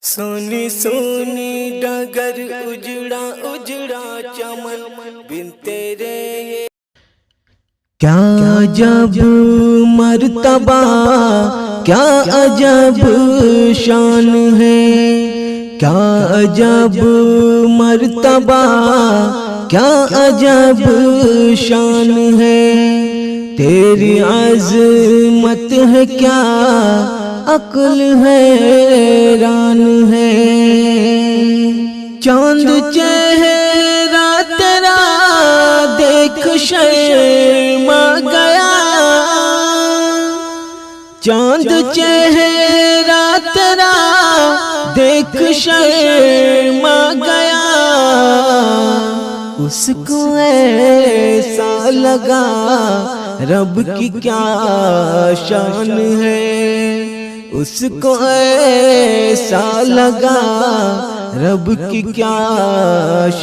سونی سونی ڈگر اجڑا اجڑا چمن بن تیرے کیا عجب مرتبہ کیا عجب شان ہے، کیا عجب مرتبہ کیا عجب شان ہے، تیری عظمت ہے کیا عقل حیران ہے، چاند چہرہ تیرا دیکھ شرما گیا، چاند چہرہ تیرا دیکھ شرما گیا، اس کو ایسا لگا رب کی کیا شان ہے، اس کو ایسا لگا رب کی کیا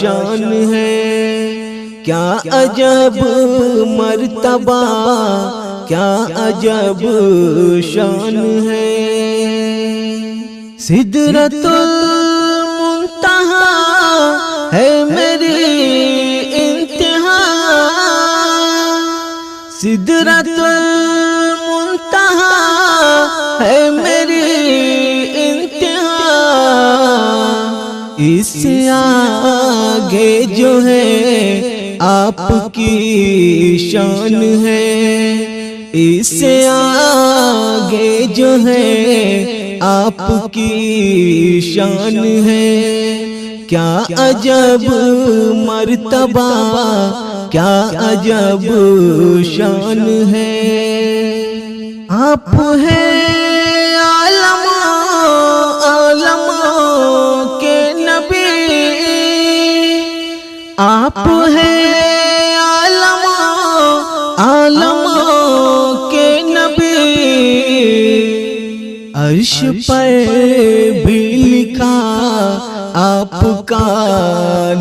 شان ہے، کیا عجب مرتبہ کیا عجب شان ہے، سدرۃ المنتہا ہے میری انتہا، سدرۃ المنتہا ہے میری انتہا، اس سے آگے جو ہے آپ کی شان ہے، اس سے آگے جو ہے آپ کی شان ہے، کیا عجب مرتبہ کیا عجب شان ہے، آپ ہیں عالموں کے نبی، آپ ہیں عالموں کے نبی، عرش پر بھی لکھا آپ کا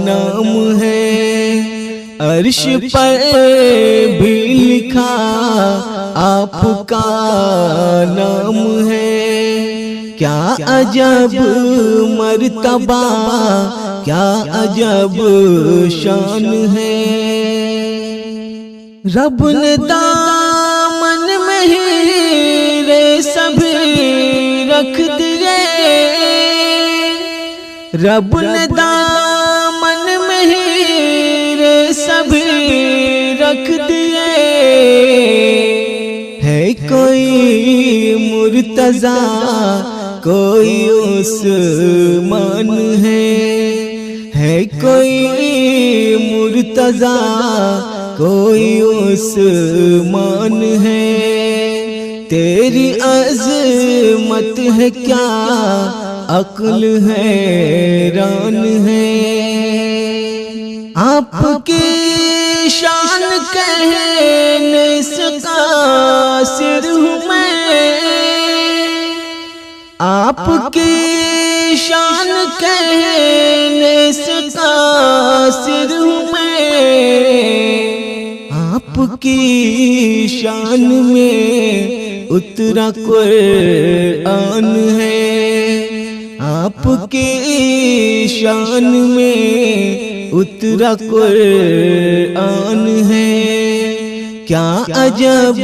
نام ہے، عرش پر بھی لکھا آپ کا نام ہے، کیا عجب مرتبہ کیا عجب شان ہے، رب نے دامن میں ہیرے سبھی رکھ دیے، رب نے دامن میں ہیرے سبھی رکھ دیے، ہے کوئی مرتضیٰ کوئی عثمان ہے کوئی مرتضیٰ کوئی عثمان ہے، تیری عظمت ہے کیا عقل حیران ہے، آپ کی شان کہنے سے قاصر ہوں میں، آپ کی شان کہنے سے قاصر ہوں میں، آپ کی شان میں اترا قرآن ہے، آپ کی شان میں اترا قرآن ہے، کیا عجب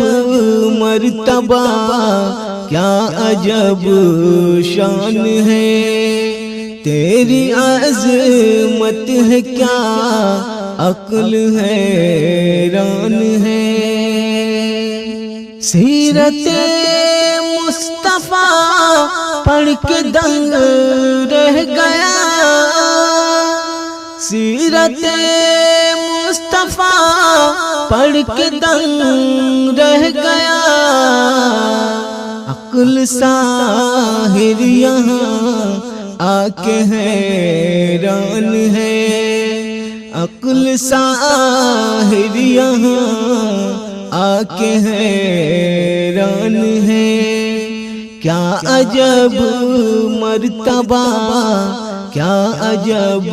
مرتبہ کیا عجب شان ہے، تیری عظمت ہے کیا عقل حیران ہے، سیرت مصطفیٰ پڑھ کے دنگ رہ گیا، سیرت مصطفیٰ پڑھ کے دنگ رہ گیا، عقل ساحر یہاں آ کے حیران ہے، عقل ساحر یہاں آ کے حیران ہے، کیا عجب مرتبہ کیا عجب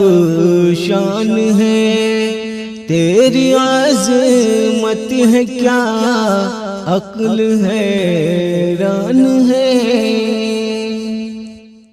شان ہے، تیری عظمت ہے کیا عقل حیران ہے۔